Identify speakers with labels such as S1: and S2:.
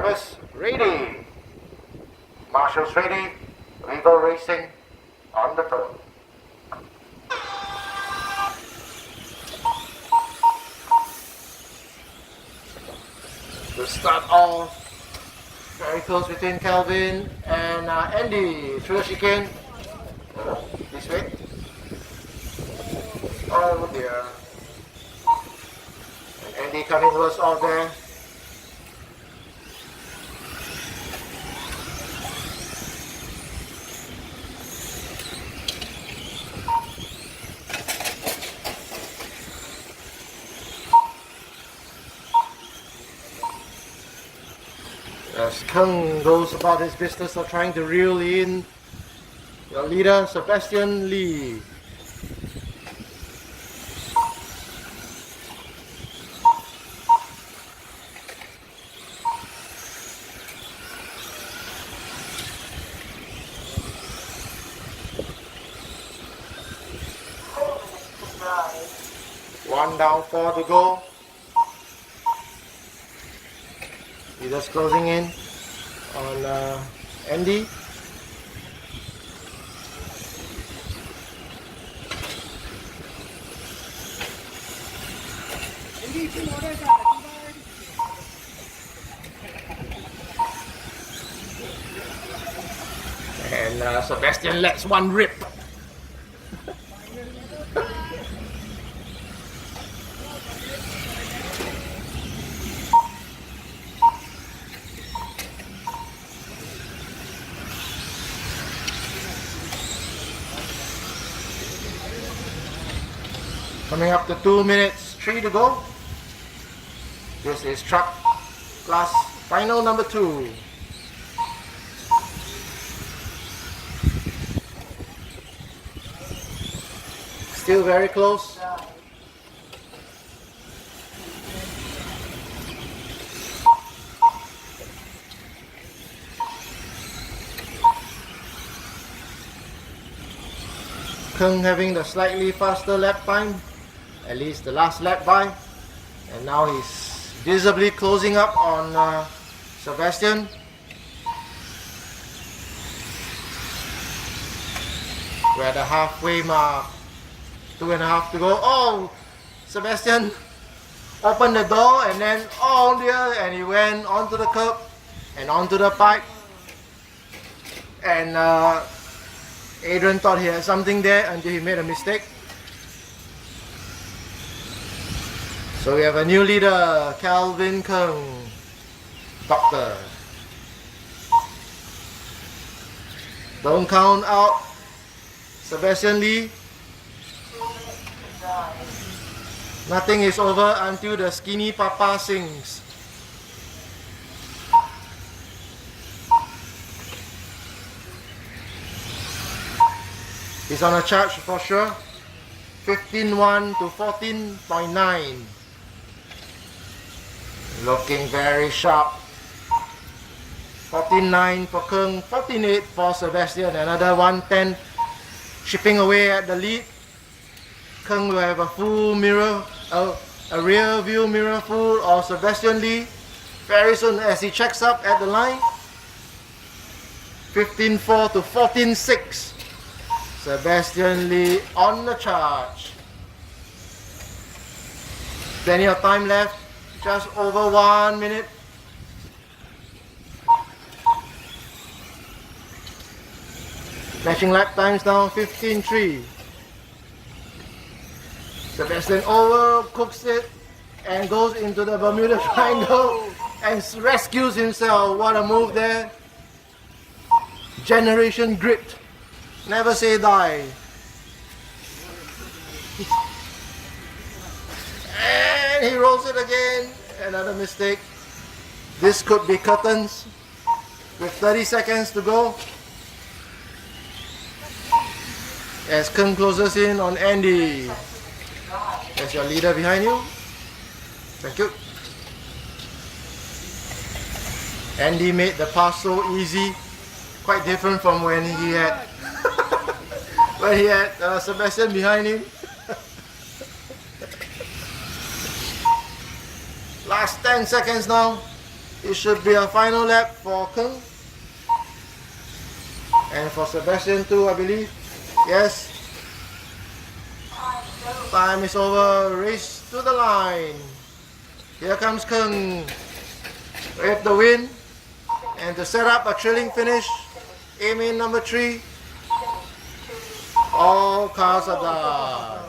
S1: Drivers ready. Marshals ready. Legal racing on the turn. The start off very close between Calvin and Andy through the chicane. This way. Oh dear. And Andy coming close off there. As Keng goes about his business of trying to reel in your leader, Sebastian Lee. One down, 4 to go. Leaders closing in on Andy. And Sebastian lets one rip. Coming up to 2 minutes, 3 to go. This is truck class final number 2. Still very close. Keng having the slightly faster lap time. At least the last lap by, and now he's visibly closing up on Sebastian. We're at the halfway mark, 2.5 to go. Oh, Sebastian opened the door and then oh dear, and he went onto the curb and onto the pipe, and Adrian thought he had something there until he made a mistake. So we have a new leader, Calvin Keng, Doctor. Don't count out Sebastian Lee. Nothing is over until the skinny papa sings. He's on a charge for sure. 15.1 to 14.9. Looking very sharp. 14.9 for Keng, 14.8 for Sebastian. Another 110 chipping away at the lead. Keng will have a full mirror, a rear view mirror full of Sebastian Lee very soon as he checks up at the line. 15.4 to 14.6. Sebastian Lee on the charge. Plenty of time left. Just over 1 minute. Matching lap times now 15.3. Sebastian overcooks it and goes into the Bermuda Triangle and rescues himself. What a move there. Generation grit. Never say die. And he rolls it again. Another mistake. This could be curtains. With 30 seconds to go. As Keng closes in on Andy. There's your leader behind you. Thank you. Andy made the pass so easy. Quite different from when he had Sebastian behind him. Last 10 seconds now. it should be a final lap for Kung. And for Sebastian too, I believe. Yes. Time is over. Race to the line. Here comes Kung with the win. And to set up a thrilling finish, aim in number 3. All cars are done.